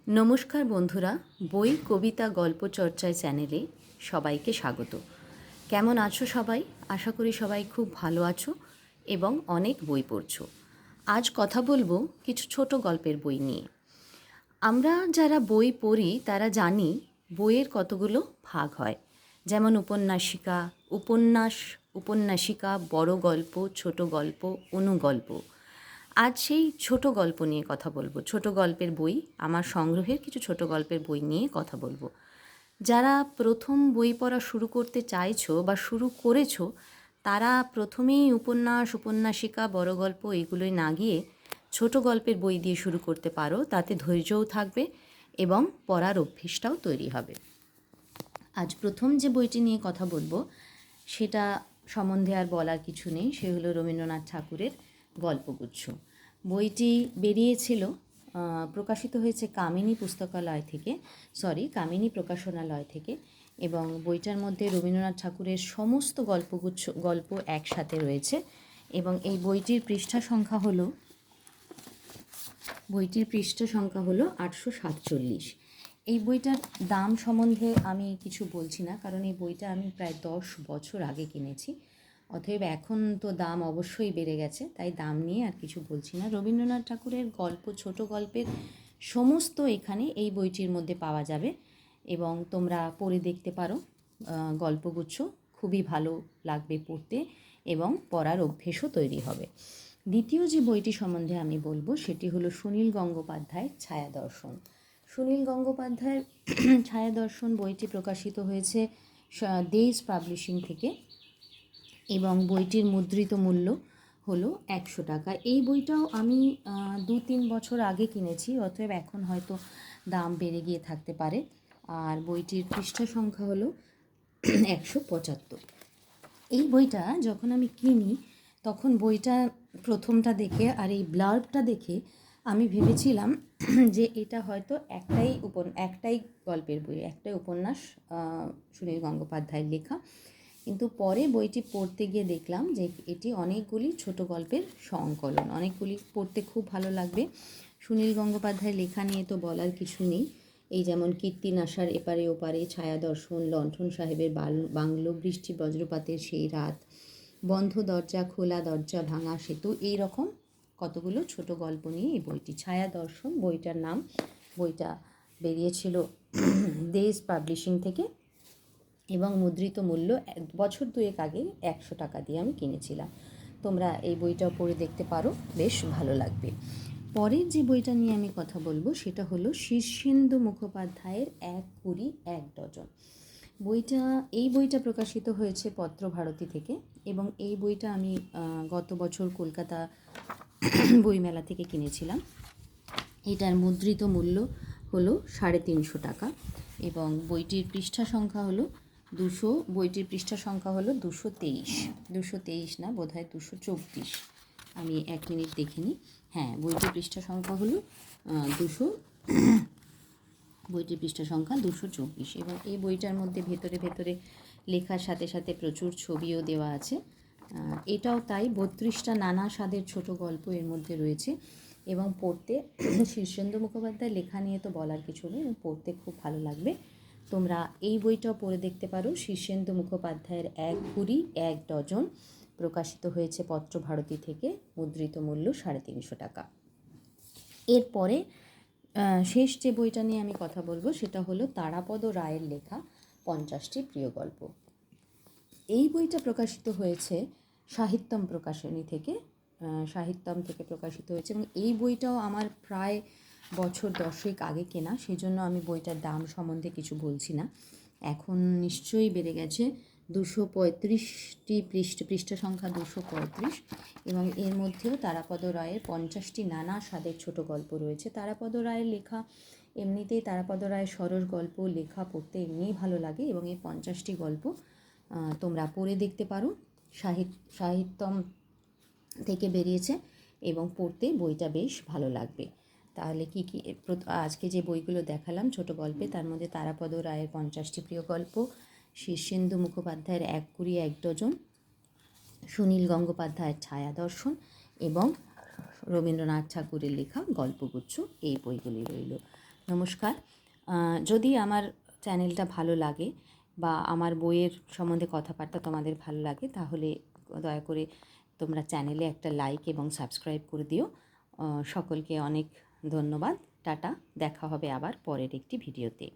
নমস্কার বন্ধুরা, বই কবিতা গল্প চর্চায় চ্যানেলে সবাইকে স্বাগত। কেমন আছো সবাই? আশা করি সবাই খুব ভালো আছো এবং অনেক বই পড়ছো। আজ কথা বলবো কিছু ছোট গল্পের বই নিয়ে। আমরা যারা বই পড়ি তারা জানি বইয়ের কতগুলো ভাগ হয়, যেমন উপন্যাসিকা, উপন্যাস, উপন্যাসিকা, বড় গল্প, ছোট গল্প, অনুগল্প। আজ সেই ছোট গল্প নিয়ে কথা বলবো। ছোট গল্পের বই, আমার সংগ্রহের কিছু ছোট গল্পের বই নিয়ে কথা বলবো। যারা প্রথম বই পড়া শুরু করতে চাইছো বা শুরু করেছো, তারা প্রথমেই উপন্যাস, উপন্যাসিকা, বড় গল্প এগুলোই না গিয়ে ছোট গল্পের বই দিয়ে শুরু করতে পারো। তাতে ধৈর্যও থাকবে এবং পড়ার অভ্যেসটাও তৈরি হবে। আজ প্রথম যে বইটি নিয়ে কথা বলবো সেটা সম্বন্ধে আর বলার কিছু নেই, সে হলো রবীন্দ্রনাথ ঠাকুরের গল্পগুচ্ছ। বইটি বেরিয়েছিল, প্রকাশিত হয়েছে কামিনী পুস্তকালয় থেকে, কামিনী প্রকাশনালয় থেকে, এবং বইটার মধ্যে রবীন্দ্রনাথ ঠাকুরের সমস্ত গল্প একসাথে রয়েছে। এবং এই বইটির পৃষ্ঠা সংখ্যা হলো 847। এই বইটার দাম সম্বন্ধে আমি কিছু বলছি না, কারণ এই বইটা আমি প্রায় 10 বছর আগে কিনেছি। অতএব এখন তো দাম অবশ্যই বেড়ে গেছে, তাই দাম নিয়ে আর কিছু বলছি না। রবীন্দ্রনাথ ঠাকুরের গল্প, ছোট গল্পের সমস্ত এখানে এই বইটির মধ্যে পাওয়া যাবে এবং তোমরা পড়ে দেখতে পারো। গল্পগুচ্ছ খুবই ভালো লাগবে পড়তে এবং পড়ার অভ্যেসও তৈরি হবে। দ্বিতীয় যে বইটি সম্বন্ধে আমি বলবো সেটি হলো সুনীল গঙ্গোপাধ্যায়ের ছায়াদর্শন। সুনীল গঙ্গোপাধ্যায়ের ছায়াদর্শন বইটি প্রকাশিত হয়েছে দেশ পাবলিশিং থেকে এবং বইটির মুদ্রিত মূল্য হলো 100 টাকা। এই বইটাও আমি 2-3 বছর আগে কিনেছি, অতএব এখন হয়তো দাম বেড়ে গিয়ে থাকতে পারে। আর বইটির পৃষ্ঠা সংখ্যা হলো 175। এই বইটা যখন আমি কিনি তখন বইটা প্রথমটা দেখে আর এই ব্লার্বটা দেখে আমি ভেবেছিলাম যে এটা হয়তো একটাই গল্পের বই, একটাই উপন্যাস, সুনীল গঙ্গোপাধ্যায়ের লেখা। কিন্তু পরে বইটি পড়তে গিয়ে দেখলাম যে এটি অনেকগুলি ছোট গল্পের সংকলন। অনেকগুলি পড়তে খুব ভালো লাগবে। সুনীল গঙ্গোপাধ্যায়ের লেখা নিয়ে তো বলার কিছু নেই। এই যেমন কীর্তিন আশার এপারে ওপারে, ছায়াদর্শন, লণ্ঠন সাহেবের বাংলো, বৃষ্টি বজ্রপাতের সেই রাত, বন্ধ দরজা, খোলা দরজা, ভাঙা সেতু, এই রকম কতগুলো ছোট গল্প নিয়ে এই বইটি। ছায়াদর্শন বইটার নাম। বইটা বেরিয়েছিল দেশ পাবলিশিং থেকে এবং মুদ্রিত মূল্য বছর 2 আগে 100 টাকা দিয়ে আমি কিনেছিলাম। তোমরা এই বইটাও পড়ে দেখতে পারো, বেশ ভালো লাগবে। পরের যে বইটা নিয়ে আমি কথা বলবো সেটা হলো শীর্ষেন্দু মুখোপাধ্যায়ের 1 কুড়ি 1 ডজন। এই বইটা প্রকাশিত হয়েছে পত্রভারতী থেকে এবং এই বইটা আমি গত বছর কলকাতা বইমেলা থেকে কিনেছিলাম। এটার মুদ্রিত মূল্য হলো 350 টাকা এবং বইটির পৃষ্ঠা সংখ্যা হলো 223 না, বোধহয় 224। আমি 1 মিনিট দেখে নিই। হ্যাঁ, বইটির পৃষ্ঠা সংখ্যা হলো 224 এবং এই বইটার মধ্যে ভেতরে লেখার সাথে সাথে প্রচুর ছবিও দেওয়া আছে। এটাও তাই, 32টা নানা স্বাদের ছোট গল্প এর মধ্যে রয়েছে এবং পড়তে শীর্ষেন্দু মুখোপাধ্যায়ের লেখা নিয়ে তো বলার কিছু নেই, পড়তে খুব ভালো লাগবে। তোমরা এই বইটাও পড়ে দেখতে পারো। শীর্ষেন্দু মুখোপাধ্যায়ের 1 কুড়ি 1 ডজন প্রকাশিত হয়েছে পত্রভারতী থেকে, মুদ্রিত মূল্য 350 টাকা। এরপরে শেষ যে বইটা নিয়ে আমি কথা বলবো সেটা হলো তারাপদ রায়ের লেখা 50টি প্রিয় গল্প। এই বইটা প্রকাশিত হয়েছে সাহিত্যম থেকে প্রকাশিত হয়েছে এবং এই বইটাও আমার প্রায় বছর 10 আগে কেনা, সেজন্য আমি বইটার দাম সম্বন্ধে কিছু বলছি না। এখন নিশ্চয়ই বেড়ে গেছে। 235টি পৃষ্ঠা সংখ্যা 235 এবং এর মধ্যেও তারাপদ রায়ের 50টি নানা স্বাদের ছোট গল্প রয়েছে। তারাপদ রায়ের লেখা এমনিতেই, তারাপদ রায়ের সরস গল্প লেখা পড়তে এমনিই ভালো লাগে এবং এই 50টি গল্প তোমরা পড়ে দেখতে পারো। সাহিত্যম থেকে বেরিয়েছে এবং পড়তে বইটা বেশ ভালো লাগবে। তাহলে আজকে যে বইগুলো দেখালাম ছোট গল্পে, তার মধ্যে তারাপদ রায়ের 50টি প্রিয় গল্প, শীর্ষেন্দু মুখোপাধ্যায়ের 1 কুড়ি 1 ডজন, সুনীল গঙ্গোপাধ্যায়ের ছায়াদর্শন এবং রবীন্দ্রনাথ ঠাকুরের লেখা গল্পগুচ্ছ, এই বইগুলি রইল। নমস্কার। যদি আমার চ্যানেলটা ভালো লাগে বা আমার বইয়ের সম্বন্ধে কথাবার্তা তোমাদের ভালো লাগে, তাহলে দয়া করে তোমরা চ্যানেলে একটা লাইক এবং সাবস্ক্রাইব করে দিও। সকলকে অনেক ধন্যবাদ। টাটা। দেখা হবে আবার পরের একটি ভিডিওতে।